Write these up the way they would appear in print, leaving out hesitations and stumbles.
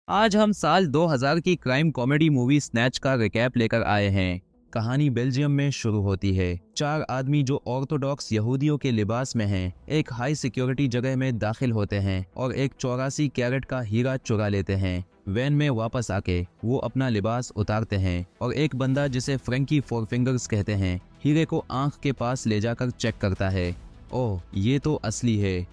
आज हम साल 2000 की क्राइम कॉमेडी मूवी स्नैच का रिकैप लेकर आए हैं। कहानी बेल्जियम में शुरू होती है। चार आदमी जो ऑर्थोडॉक्स यहूदियों के लिबास में हैं, एक हाई सिक्योरिटी जगह में दाखिल होते हैं और एक 84 कैरेट का हीरा चुरा लेते हैं। वैन में वापस आके वो अपना लिबास उतारते हैं और एक बंदा जिसे फ्रैंकी फोर फिंगर्स कहते हैं, हीरे को आंख के पास ले जाकर चेक करता है। ओह, ये तो असली है।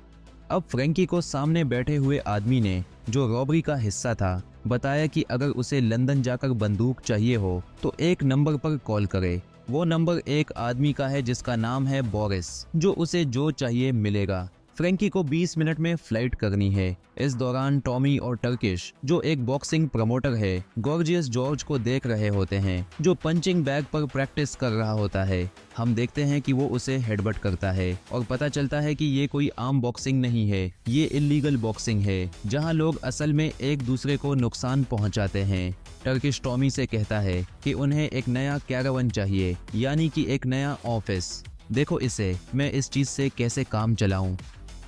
अब फ्रैंकी को सामने बैठे हुए आदमी ने, जो रॉबरी का हिस्सा था, बताया कि अगर उसे लंदन जाकर बंदूक चाहिए हो तो एक नंबर पर कॉल करे। वो नंबर एक आदमी का है जिसका नाम है बोरिस, जो उसे जो चाहिए मिलेगा। फ्रैंकी को 20 मिनट में फ्लाइट करनी है। इस दौरान टॉमी और टर्किश, जो एक बॉक्सिंग प्रमोटर है, गॉर्जियस जॉर्ज को देख रहे होते हैं, जो पंचिंग बैग पर प्रैक्टिस कर रहा होता है। हम देखते हैं कि वो उसे हेडबट करता है और पता चलता है कि ये कोई आम बॉक्सिंग नहीं है, ये इल्लीगल बॉक्सिंग है, जहां लोग असल में एक दूसरे को नुकसान पहुंचाते हैं। टर्किश टॉमी से कहता है कि उन्हें एक नया कैरावन चाहिए, यानी कि एक नया ऑफिस। देखो इसे, मैं इस चीज से कैसे काम चलाऊं।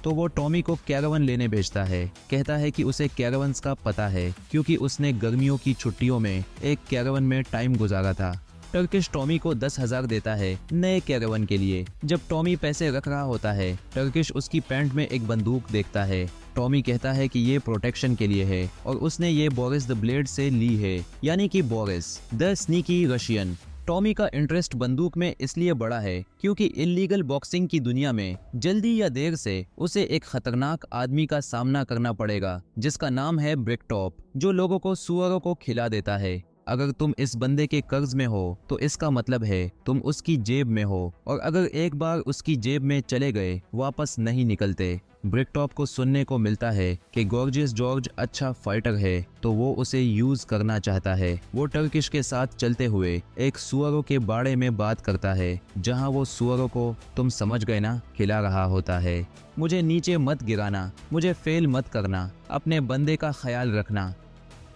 तो वो टॉमी को कैरावन लेने भेजता है। कहता है कि उसे कैरावन्स का पता है क्योंकि उसने गर्मियों की छुट्टियों में एक कैरावन में टाइम गुजारा था। टर्किश टॉमी को 10,000 देता है नए कैरावन के लिए। जब टॉमी पैसे रख रहा होता है, टर्किश उसकी पैंट में एक बंदूक देखता है। टॉमी कहता है कि ये प्रोटेक्शन के लिए है और उसने ये बोरिस द ब्लेड से ली है, यानी कि Boris the sneaky Russian. Tommy का इंटरेस्ट बंदूक में इसलिए बड़ा है क्योंकि इल्लीगल बॉक्सिंग की दुनिया में जल्दी या देर से उसे एक खतरनाक आदमी का सामना करना पड़ेगा जिसका नाम है ब्रिकटॉप, जो लोगों को सुअरों को खिला देता है। अगर तुम इस बंदे के कर्ज में हो तो इसका मतलब है तुम उसकी जेब में हो, और अगर एक बार उसकी जेब में चले गए वापस नहीं निकलते। ब्रिकटॉप को सुनने को मिलता है कि गॉर्जियस जॉर्ज अच्छा फाइटर है, तो वो उसे यूज करना चाहता है। वो टर्किश के साथ चलते हुए एक सुअरों के बाड़े में बात करता है, जहां वो सुअरों को, तुम समझ गए ना, खिला रहा होता है। मुझे नीचे मत गिराना, मुझे फेल मत करना, अपने बंदे का ख्याल रखना।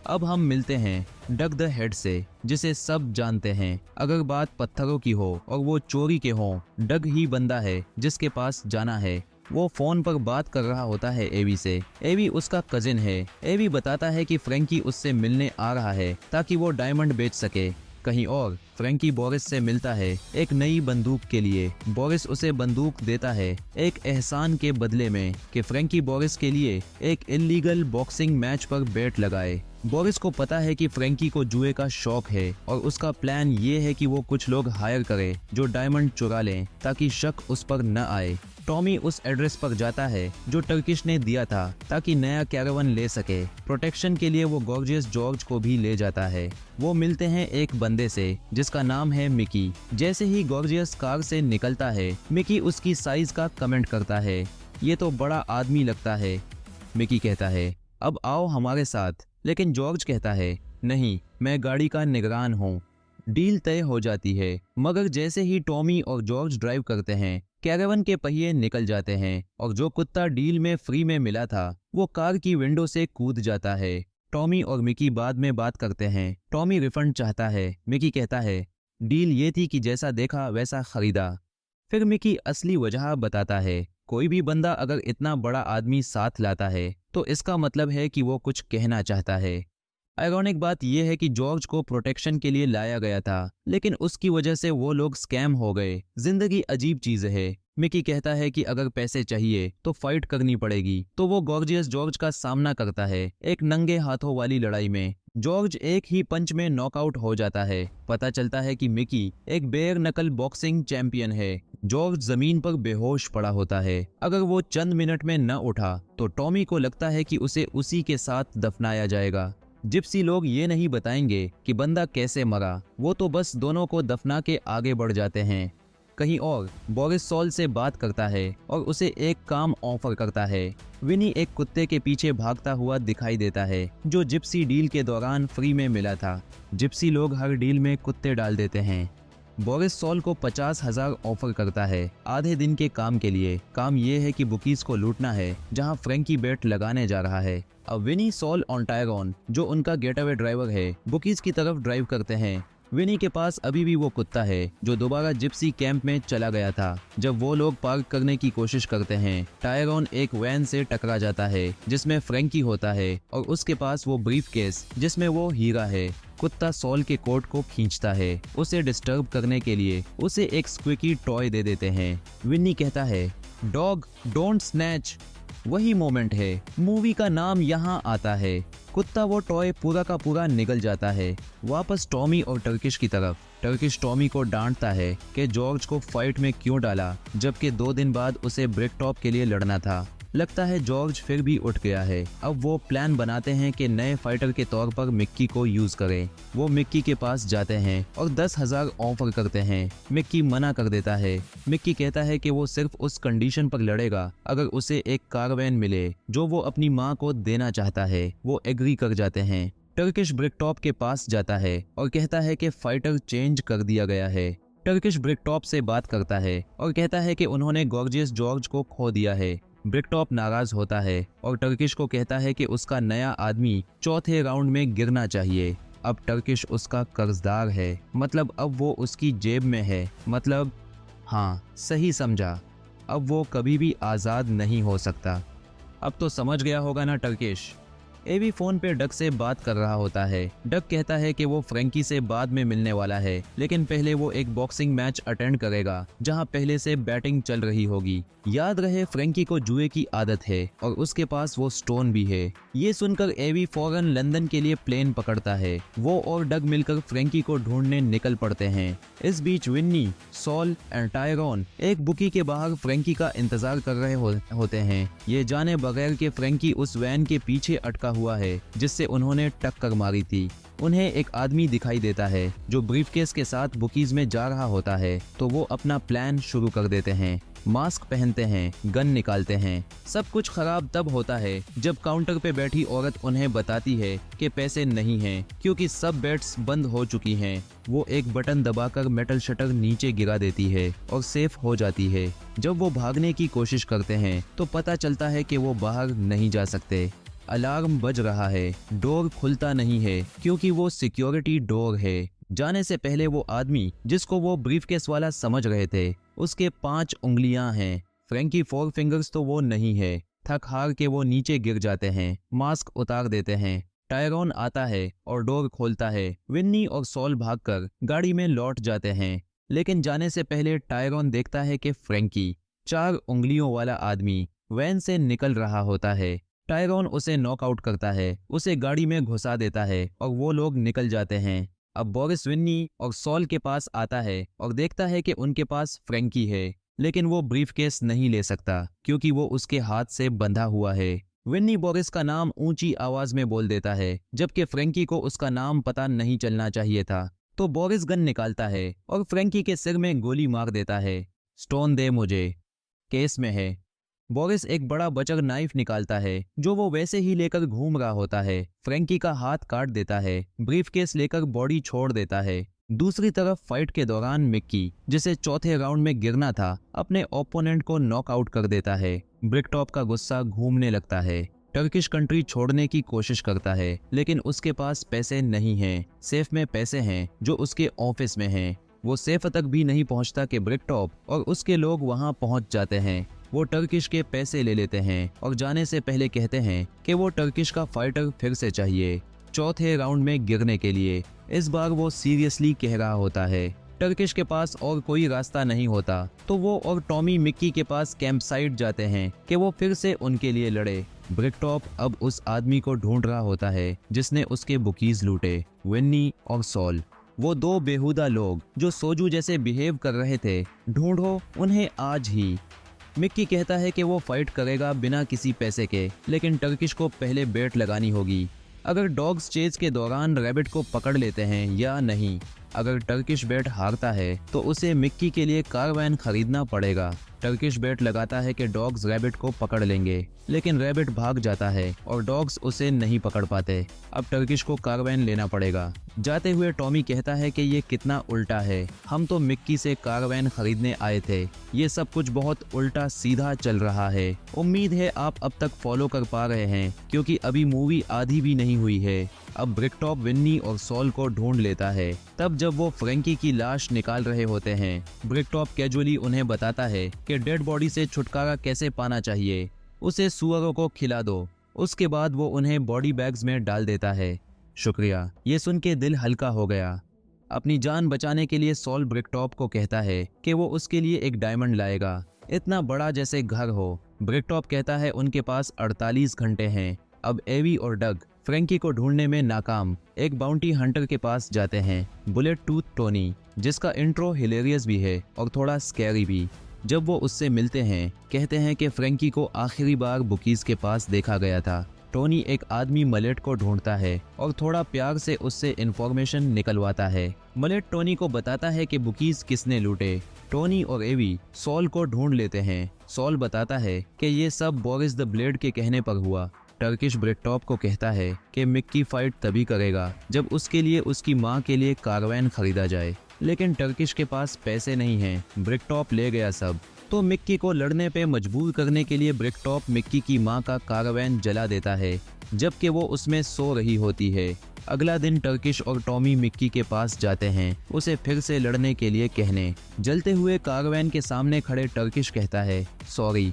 अब हम मिलते हैं डग द हेड से, जिसे सब जानते हैं। अगर बात पत्थरों की हो और वो चोरी के हों, डग ही बंदा है जिसके पास जाना है। वो फोन पर बात कर रहा होता है एवी से। एवी उसका कजिन है। एवी बताता है कि फ्रैंकी उससे मिलने आ रहा है ताकि वो डायमंड बेच सके। कहीं और फ्रैंकी बोरिस से मिलता है एक नई बंदूक के लिए। बोरिस उसे बंदूक देता है एक एहसान के बदले में कि फ्रैंकी बोरिस के लिए एक इल्लीगल बॉक्सिंग मैच पर बेट लगाए। बोरिस को पता है कि फ्रैंकी को जुए का शौक है और उसका प्लान ये है कि वो कुछ लोग हायर करे जो डायमंड चुरा लें ताकि शक उस पर न आए। टॉमी उस एड्रेस पर जाता है जो टर्किश ने दिया था ताकि नया कैरावन ले सके। प्रोटेक्शन के लिए वो गॉर्जियस जॉर्ज को भी ले जाता है। वो मिलते हैं एक बंदे से जिसका नाम है मिकी। जैसे ही गॉर्जियस कार से निकलता है, मिकी उसकी साइज का कमेंट करता है, ये तो बड़ा आदमी लगता है। मिकी कहता है, अब आओ हमारे साथ, लेकिन जॉर्ज कहता है, नहीं, मैं गाड़ी का निगरान हूँ। डील तय हो जाती है, मगर जैसे ही टॉमी और जॉर्ज ड्राइव करते हैं, कैरावन के पहिए निकल जाते हैं और जो कुत्ता डील में फ्री में मिला था वो कार की विंडो से कूद जाता है। टॉमी और मिकी बाद में बात करते हैं। टॉमी रिफंड चाहता है। मिकी कहता है, डील ये थी कि जैसा देखा वैसा खरीदा। फिर मिकी असली वजह बताता है। कोई भी बंदा अगर इतना बड़ा आदमी साथ लाता है तो इसका मतलब है कि वो कुछ कहना चाहता है। आयरॉनिक बात यह है कि जॉर्ज को प्रोटेक्शन के लिए लाया गया था, लेकिन उसकी वजह से वो लोग स्कैम हो गए। जिंदगी अजीब चीज है। मिकी कहता है कि अगर पैसे चाहिए तो फाइट करनी पड़ेगी, तो वो गॉर्जियस जॉर्ज का सामना करता है एक नंगे हाथों वाली लड़ाई में। जॉर्ज एक ही पंच में नॉकआउट हो जाता है। पता चलता है कि मिकी एक बेयर नकल बॉक्सिंग चैंपियन है। जॉर्ज जमीन पर बेहोश पड़ा होता है। अगर वो चंद मिनट में न उठा तो टॉमी को लगता है कि उसे उसी के साथ दफनाया जाएगा। जिप्सी लोग ये नहीं बताएंगे कि बंदा कैसे मरा, वो तो बस दोनों को दफना के आगे बढ़ जाते हैं। कहीं और बोरिस सॉल से बात करता है और उसे एक काम ऑफर करता है। विनी एक कुत्ते के पीछे भागता हुआ दिखाई देता है जो जिप्सी डील के दौरान फ्री में मिला था। जिप्सी लोग हर डील में कुत्ते डाल देते हैं। बोरिस सॉल को 50,000 ऑफर करता है आधे दिन के काम के लिए। काम ये है कि बुकीज को लूटना है जहां फ्रैंकी बेट लगाने जा रहा है। अब विनी, सॉल और टायरॉन, जो उनका गेटअवे ड्राइवर है, बुकीज की तरफ ड्राइव करते हैं। विनी के पास अभी भी वो कुत्ता है जो दोबारा जिप्सी कैंप में चला गया था। जब वो लोग पार्क करने की कोशिश करते हैं, टायरॉन एक वैन से टकरा जाता है जिसमें फ्रैंकी होता है और उसके पास वो ब्रीफकेस जिसमें वो हीरा है। कुत्ता सॉल के कोट को खींचता है। उसे डिस्टर्ब करने के लिए उसे एक स्क्विकी टॉय दे देते हैं। विन्नी कहता है, डॉग डोंट स्नैच। वही मोमेंट है, मूवी का नाम यहाँ आता है। कुत्ता वो टॉय पूरा का पूरा निगल जाता है वापस टॉमी और टर्किश की तरफ। टर्किश टॉमी को डांटता है कि जॉर्ज को फाइट में क्यों डाला, जबकि 2 दिन बाद उसे ब्रिकटॉप के लिए लड़ना था। लगता है जॉर्ज फिर भी उठ गया है। अब वो प्लान बनाते हैं कि नए फाइटर के तौर पर मिक्की को यूज करें। वो मिक्की के पास जाते हैं और 10,000 ऑफर करते हैं। मिक्की मना कर देता है। मिक्की कहता है कि वो सिर्फ उस कंडीशन पर लड़ेगा अगर उसे एक कारवैन मिले जो वो अपनी माँ को देना चाहता है। वो एग्री कर जाते हैं। टर्किश ब्रिकटॉप के पास जाता है और कहता है कि फाइटर चेंज कर दिया गया है। टर्किश ब्रिकटॉप से बात करता है और कहता है कि उन्होंने गॉर्जियस जॉर्ज को खो दिया है। ब्रिकटॉप नाराज होता है और टर्किश को कहता है कि उसका नया आदमी चौथे राउंड में गिरना चाहिए। अब टर्किश उसका कर्जदार है, मतलब अब वो उसकी जेब में है। मतलब हाँ, सही समझा, अब वो कभी भी आज़ाद नहीं हो सकता। अब तो समझ गया होगा ना टर्किश। एवी फोन पे डक से बात कर रहा होता है। डक कहता है कि वो फ्रैंकी से बाद में मिलने वाला है, लेकिन पहले वो एक बॉक्सिंग मैच अटेंड करेगा जहां पहले से बैटिंग चल रही होगी। याद रहे, फ्रैंकी को जुए की आदत है और उसके पास वो स्टोन भी है। ये सुनकर एवी फौरन लंदन के लिए प्लेन पकड़ता है। वो और डग मिलकर फ्रैंकी को ढूंढने निकल पड़ते हैं। इस बीच विन्नी, सॉल एंड टायरॉन एक बुकी के बाहर फ्रैंकी का इंतजार कर रहे होते हैं, ये जाने बगैर कि फ्रैंकी उस वैन के पीछे अटका हुआ है जिससे उन्होंने टक्कर मारी थी। उन्हें एक आदमी दिखाई देता है जो ब्रीफकेस के साथ बुकीज में जा रहा होता है, तो वो अपना प्लान शुरू कर देते हैं। मास्क पहनते हैं, गन निकालते हैं। सब कुछ खराब तब होता है जब काउंटर पे बैठी औरत उन्हें बताती है कि पैसे नहीं हैं क्योंकि सब बेट्स बंद हो चुकी हैं। वो एक बटन दबाकर मेटल शटर नीचे गिरा देती है और सेफ हो जाती है। जब वो भागने की कोशिश करते हैं तो पता चलता है कि वो बाहर नहीं जा सकते। अलार्म बज रहा है, डोर खुलता नहीं है क्योंकि वो सिक्योरिटी डोर है। जाने से पहले वो आदमी जिसको वो ब्रीफकेस वाला समझ रहे थे, उसके 5 उंगलियां हैं। फ्रैंकी 4 फिंगर्स तो वो नहीं है। थक हार के वो नीचे गिर जाते हैं, मास्क उतार देते हैं। टायरॉन आता है और डोर खोलता है। विन्नी और सॉल भागकर गाड़ी में लौट जाते हैं, लेकिन जाने से पहले टायरॉन देखता है कि फ्रैंकी 4 उंगलियों वाला आदमी वैन से निकल रहा होता है। टायरॉन उसे नॉकआउट करता है, उसे गाड़ी में घुसा देता है और वो लोग निकल जाते हैं। अब बोरिस विन्नी और सॉल के पास आता है और देखता है कि उनके पास फ्रैंकी है, लेकिन वो ब्रीफकेस नहीं ले सकता क्योंकि वो उसके हाथ से बंधा हुआ है। विन्नी बोरिस का नाम ऊंची आवाज में बोल देता है, जबकि फ्रैंकी को उसका नाम पता नहीं चलना चाहिए था। तो बोरिस गन निकालता है और फ्रैंकी के सिर में गोली मार देता है। स्टोन दे मुझे, केस में है। बोरिस एक बड़ा बचर नाइफ निकालता है जो वो वैसे ही लेकर घूम रहा होता है। फ्रैंकी का हाथ काट देता है, ब्रीफकेस लेकर बॉडी छोड़ देता है। दूसरी तरफ फाइट के दौरान मिक्की, जिसे चौथे राउंड में गिरना था, अपने ओपोनेंट को नॉकआउट कर देता है। ब्रिकटॉप का गुस्सा घूमने लगता है। टर्किश कंट्री छोड़ने की कोशिश करता है, लेकिन उसके पास पैसे नहीं हैं। सेफ में पैसे हैं जो उसके ऑफिस में हैं। वो सेफ तक भी नहीं पहुंचता कि ब्रिकटॉप और उसके लोग वहां पहुंच जाते हैं। वो टर्किश के पैसे ले लेते हैं और जाने से पहले कहते हैं कि वो टर्किश का फाइटर फिर से चाहिए, चौथे राउंड में गिरने के लिए। इस बार वो सीरियसली कह रहा होता है। टर्किश के पास और कोई रास्ता नहीं होता, तो वो और टॉमी मिक्की के पास कैंप साइट जाते हैं कि वो फिर से उनके लिए लड़े। ब्रिकटॉप अब उस आदमी को ढूंढ रहा होता है जिसने उसके बुकीज लूटे, विन्नी और सॉल। वो 2 बेहुदा लोग जो सोजू जैसे बिहेव कर रहे थे, ढूंढो उन्हें आज ही। मिक्की कहता है कि वो फाइट करेगा बिना किसी पैसे के, लेकिन टर्किश को पहले बेट लगानी होगी। अगर डॉग्स चेज के दौरान रैबिट को पकड़ लेते हैं या नहीं। अगर टर्किश बेट हारता है तो उसे मिक्की के लिए कारवैन खरीदना पड़ेगा। टर्किश बेट लगाता है कि डॉग्स रैबिट को पकड़ लेंगे, लेकिन रैबिट भाग जाता है और डॉग्स उसे नहीं पकड़ पाते। अब टर्किश को कारवैन लेना पड़ेगा। जाते हुए टॉमी कहता है कि ये कितना उल्टा है, हम तो मिक्की से कारवैन खरीदने आए थे, ये सब कुछ बहुत उल्टा सीधा चल रहा है। उम्मीद है आप अब तक फॉलो कर पा रहे हैं, क्योंकि अभी मूवी आधी भी नहीं हुई है। अब ब्रिकटॉप विन्नी और सॉल को ढूंढ लेता है। तब जब वो फ्रैंकी की लाश निकाल रहे होते हैं, ब्रिकटॉप कैजुअली उन्हें बताता है कि डेड बॉडी से छुटकारा कैसे पाना चाहिए, उसे सुअरों को खिला दो। उसके बाद वो उन्हें बॉडी बैग्स में डाल देता है। शुक्रिया, ये सुन के दिल हल्का हो गया। अपनी जान बचाने के लिए सॉल ब्रिकटॉप को कहता है कि वो उसके लिए एक डायमंड लाएगा, इतना बड़ा जैसे घर हो। ब्रिकटॉप कहता है उनके पास 48 घंटे हैं। अब एवी और डग फ्रैंकी को ढूंढने में नाकाम एक बाउंटी हंटर के पास जाते हैं, बुलेट टूथ टोनी, जिसका इंट्रो हिलेरियस भी है और थोड़ा स्कैरी भी। जब वो उससे मिलते हैं, कहते हैं कि फ्रैंकी को आखिरी बार बुकीज के पास देखा गया था। टोनी एक आदमी मलेट को ढूंढता है और थोड़ा प्यार से उससे इन्फॉर्मेशन निकलवाता है। मलेट टोनी को बताता है कि बुकीज किसने लूटे। टोनी और एवी सॉल को ढूंढ लेते हैं। सॉल बताता है कि ये सब बोरिस द ब्लेड के कहने पर हुआ। टर्किश ब्रिकटॉप को कहता है कि मिक्की फाइट तभी करेगा जब उसके लिए उसकी माँ के लिए कारवैन खरीदा जाए, लेकिन टर्किश के पास पैसे नहीं हैं। ब्रिकटॉप ले गया सब। तो मिक्की को लड़ने पे मजबूर करने के लिए ब्रिकटॉप मिक्की की माँ का कारवैन जला देता है, जबकि वो उसमें सो रही होती है। अगला दिन टर्किश और टॉमी मिक्की के पास जाते हैं, उसे फिर से लड़ने के लिए कहने। जलते हुए कारवैन के सामने खड़े टर्किश कहता है सॉरी।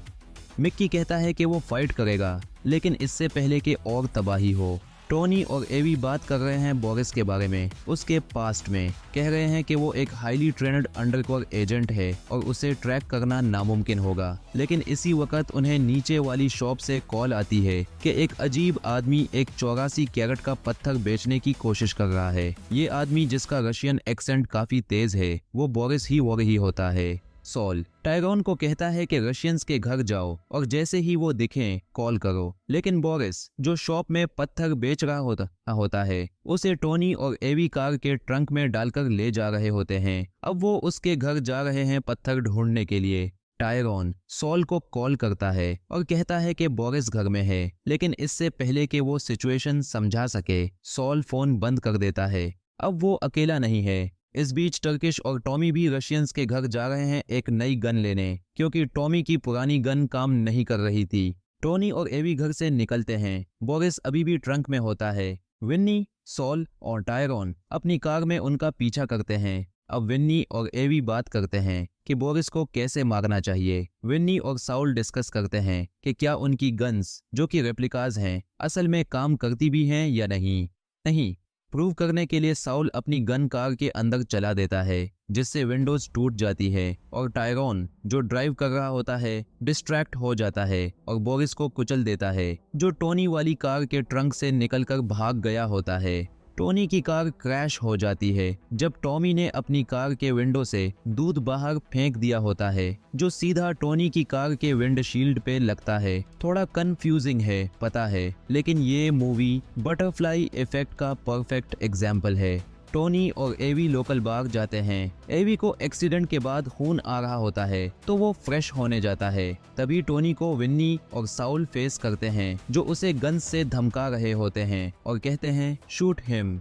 मिक्की कहता है कि वो फाइट करेगा, लेकिन इससे पहले कि और तबाही हो। टोनी और एवी बात कर रहे हैं बोरिस के बारे में, उसके पास्ट में। कह रहे हैं कि वो एक हाईली ट्रेंड अंडरकवर एजेंट है और उसे ट्रैक करना नामुमकिन होगा। लेकिन इसी वक्त उन्हें नीचे वाली शॉप से कॉल आती है कि एक अजीब आदमी एक 84 कैरेट का पत्थर बेचने की कोशिश कर रहा है। ये आदमी, जिसका रशियन एक्सेंट काफी तेज है, वो बोरिस ही होता है। सॉल टायरॉन को कहता है कि रशियंस के घर जाओ और जैसे ही वो दिखें कॉल करो, लेकिन बोरिस, जो शॉप में पत्थर बेच रहा होता है, उसे टोनी और एवी कार के ट्रंक में डालकर ले जा रहे होते हैं। अब वो उसके घर जा रहे हैं पत्थर ढूंढने के लिए। टायरॉन सॉल को कॉल करता है और कहता है कि बोरिस घर में है, लेकिन इससे पहले कि वो सिचुएशन समझा सके, सॉल फोन बंद कर देता है। अब वो अकेला नहीं है। इस बीच टर्किश और टॉमी भी रशियंस के घर जा रहे हैं एक नई गन लेने, क्योंकि टॉमी की पुरानी गन काम नहीं कर रही थी। टोनी और एवी घर से निकलते हैं। बोरिस अभी भी ट्रंक में होता है। विन्नी, सॉल और टायरॉन अपनी कार में उनका पीछा करते हैं। अब विन्नी और एवी बात करते हैं कि बोरिस को कैसे मारना चाहिए। विन्नी और साउल डिस्कस करते हैं कि क्या उनकी गन्स, जो कि रेप्लिकाज हैं, असल में काम करती भी हैं या नहीं। प्रूव करने के लिए साउल अपनी गन कार के अंदर चला देता है, जिससे विंडोज टूट जाती है और टायरॉन, जो ड्राइव कर रहा होता है, डिस्ट्रैक्ट हो जाता है और बोरिस को कुचल देता है, जो टोनी वाली कार के ट्रंक से निकलकर भाग गया होता है। टोनी की कार क्रैश हो जाती है जब टॉमी ने अपनी कार के विंडो से दूध बाहर फेंक दिया होता है, जो सीधा टोनी की कार के विंडशील्ड पे लगता है। थोड़ा कंफ्यूजिंग है, पता है, लेकिन ये मूवी बटरफ्लाई इफेक्ट का परफेक्ट एग्जाम्पल है। टोनी और एवी लोकल बार जाते हैं। एवी को एक्सीडेंट के बाद खून आ रहा होता है, तो वो फ्रेश होने जाता है। तभी टोनी को विन्नी और साउल फेस करते हैं, जो उसे गन से धमका रहे होते हैं और कहते हैं शूट हिम।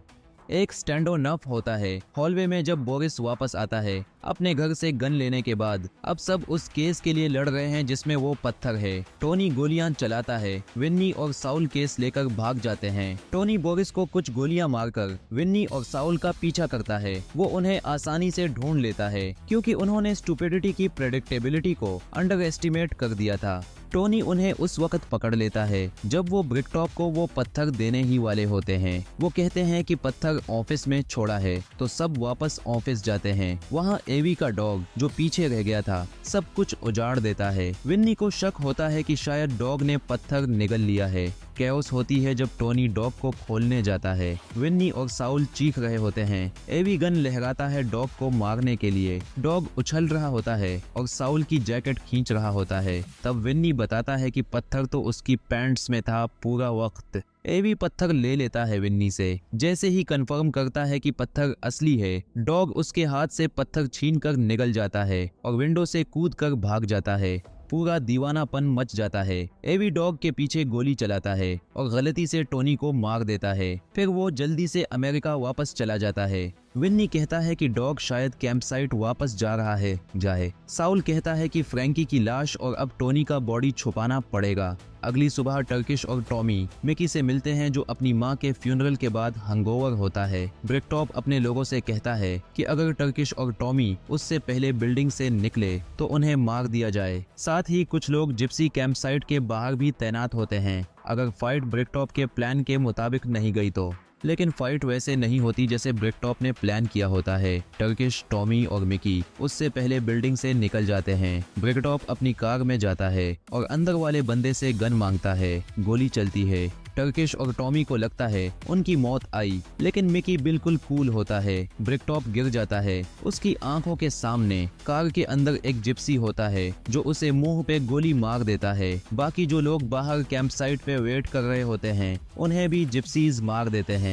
एक स्टैंडो नफ होता है। हॉलवे में जब बोरिस वापस आता है अपने घर से गन लेने के बाद, अब सब उस केस के लिए लड़ रहे हैं जिसमें वो पत्थर है। टोनी गोलियां चलाता है। विन्नी और साउल केस लेकर भाग जाते हैं। टोनी बोरिस को कुछ गोलियां मारकर विन्नी और साउल का पीछा करता है। वो उन्हें आसानी से ढूंढ लेता है, क्योंकि उन्होंने स्टुपिडिटी की प्रेडिक्टेबिलिटी को अंडर एस्टिमेट कर दिया था। टोनी उन्हें उस वक्त पकड़ लेता है जब वो ब्रिकटॉप को वो पत्थर देने ही वाले होते हैं। वो कहते हैं कि पत्थर ऑफिस में छोड़ा है, तो सब वापस ऑफिस जाते हैं। वहाँ एवी का डॉग, जो पीछे रह गया था, सब कुछ उजाड़ देता है। विन्नी को शक होता है कि शायद डॉग ने पत्थर निगल लिया है। कैओस होती है जब टोनी डॉग को खोलने जाता है। विन्नी और साउल चीख रहे होते हैं। एवी गन लहराता है डॉग को मारने के लिए। डॉग उछल रहा होता है और साउल की जैकेट खींच रहा होता है। तब विन्नी बताता है कि पत्थर तो उसकी पैंट्स में था पूरा वक्त। एवी पत्थर ले लेता है विन्नी से। जैसे ही कंफर्म करता है कि पत्थर असली है, डॉग उसके हाथ से पत्थर छीनकर निकल जाता है और विंडो से कूदकर भाग जाता है। पूरा दीवानापन मच जाता है। एवी डॉग के पीछे गोली चलाता है और गलती से टोनी को मार देता है। फिर वो जल्दी से अमेरिका वापस चला जाता है। विन्नी कहता है कि डॉग शायद कैंप साइट वापस जा रहा है जाए। साउल कहता है कि फ्रैंकी की लाश और अब टोनी का बॉडी छुपाना पड़ेगा। अगली सुबह टर्किश और टॉमी मिकी से मिलते हैं, जो अपनी मां के फ्यूनरल के बाद हंगओवर होता है। ब्रिकटॉप अपने लोगों से कहता है कि अगर टर्किश और टॉमी उससे पहले बिल्डिंग से निकले तो उन्हें मार दिया जाए। साथ ही कुछ लोग जिप्सी कैंप साइट के बाहर भी तैनात होते हैं अगर फाइट ब्रिकटॉप के प्लान के मुताबिक नहीं गई तो। लेकिन फाइट वैसे नहीं होती जैसे ब्रिकटॉप ने प्लान किया होता है। टर्किश, टॉमी और मिकी उससे पहले बिल्डिंग से निकल जाते हैं। ब्रिकटॉप अपनी कार में जाता है और अंदर वाले बंदे से गन मांगता है। गोली चलती है। टर्किश और टॉमी को लगता है उनकी मौत आई, लेकिन मिकी बिल्कुल कूल होता है। ब्रिकटॉप गिर जाता है। उसकी आंखों के सामने कार के अंदर एक जिप्सी होता है जो उसे मुंह पे गोली मार देता है। बाकी जो लोग बाहर कैंप साइट पे वेट कर रहे होते हैं उन्हें भी जिप्सीज मार देते हैं।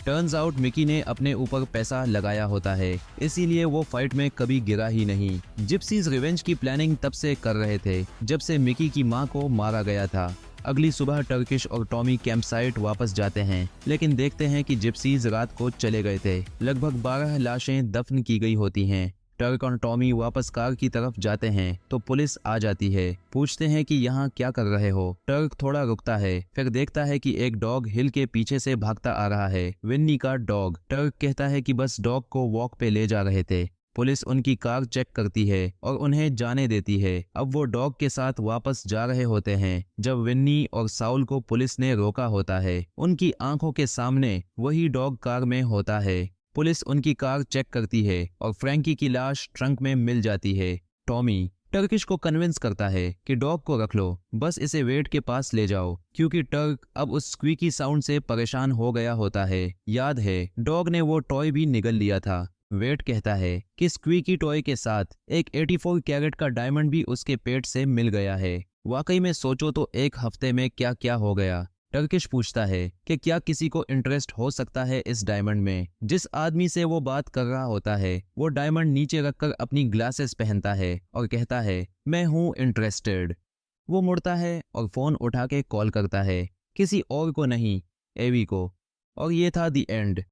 टर्न्स आउट मिकी ने अपने ऊपर पैसा लगाया होता है, इसीलिए वो फाइट में कभी गिरा ही नहीं। जिप्सीज रिवेंज की प्लानिंग तब से कर रहे थे जब से मिकी की मां को मारा गया था। अगली सुबह टर्किश और टॉमी कैंप साइट वापस जाते हैं, लेकिन देखते हैं कि जिप्सीज रात को चले गए थे। लगभग 12 लाशें दफन की गई होती हैं। टर्क और टॉमी वापस कार की तरफ जाते हैं तो पुलिस आ जाती है। पूछते हैं कि यहाँ क्या कर रहे हो। टर्क थोड़ा रुकता है, फिर देखता है कि एक डॉग हिल के पीछे से भागता आ रहा है। विन्नी का डॉग। टर्क कहता है कि बस डॉग को वॉक पे ले जा रहे थे। पुलिस उनकी कार चेक करती है और उन्हें जाने देती है। अब वो डॉग के साथ वापस जा रहे होते हैं जब विन्नी और साउल को पुलिस ने रोका होता है। उनकी आंखों के सामने वही डॉग कार में होता है। पुलिस उनकी कार चेक करती है और फ्रैंकी की लाश ट्रंक में मिल जाती है। टॉमी टर्किश को कन्विंस करता है कि डॉग को रख लो, बस इसे वेट के पास ले जाओ, क्योंकि टर्क अब उस स्क्वीकी साउंड से परेशान हो गया होता है। याद है डॉग ने वो टॉय भी निगल लिया था। वेट कहता है कि स्क्वीकी टॉय के साथ एक 84 कैरेट का डायमंड भी उसके पेट से मिल गया है। वाकई में सोचो तो एक हफ्ते में क्या क्या हो गया। टर्किश पूछता है कि क्या किसी को इंटरेस्ट हो सकता है इस डायमंड में। जिस आदमी से वो बात कर रहा होता है वो डायमंड नीचे रखकर अपनी ग्लासेस पहनता है और कहता है मैं हूँ इंटरेस्टेड। वो मुड़ता है और फोन उठा के कॉल करता है, किसी और को नहीं, एवी को। और ये था दी एंड।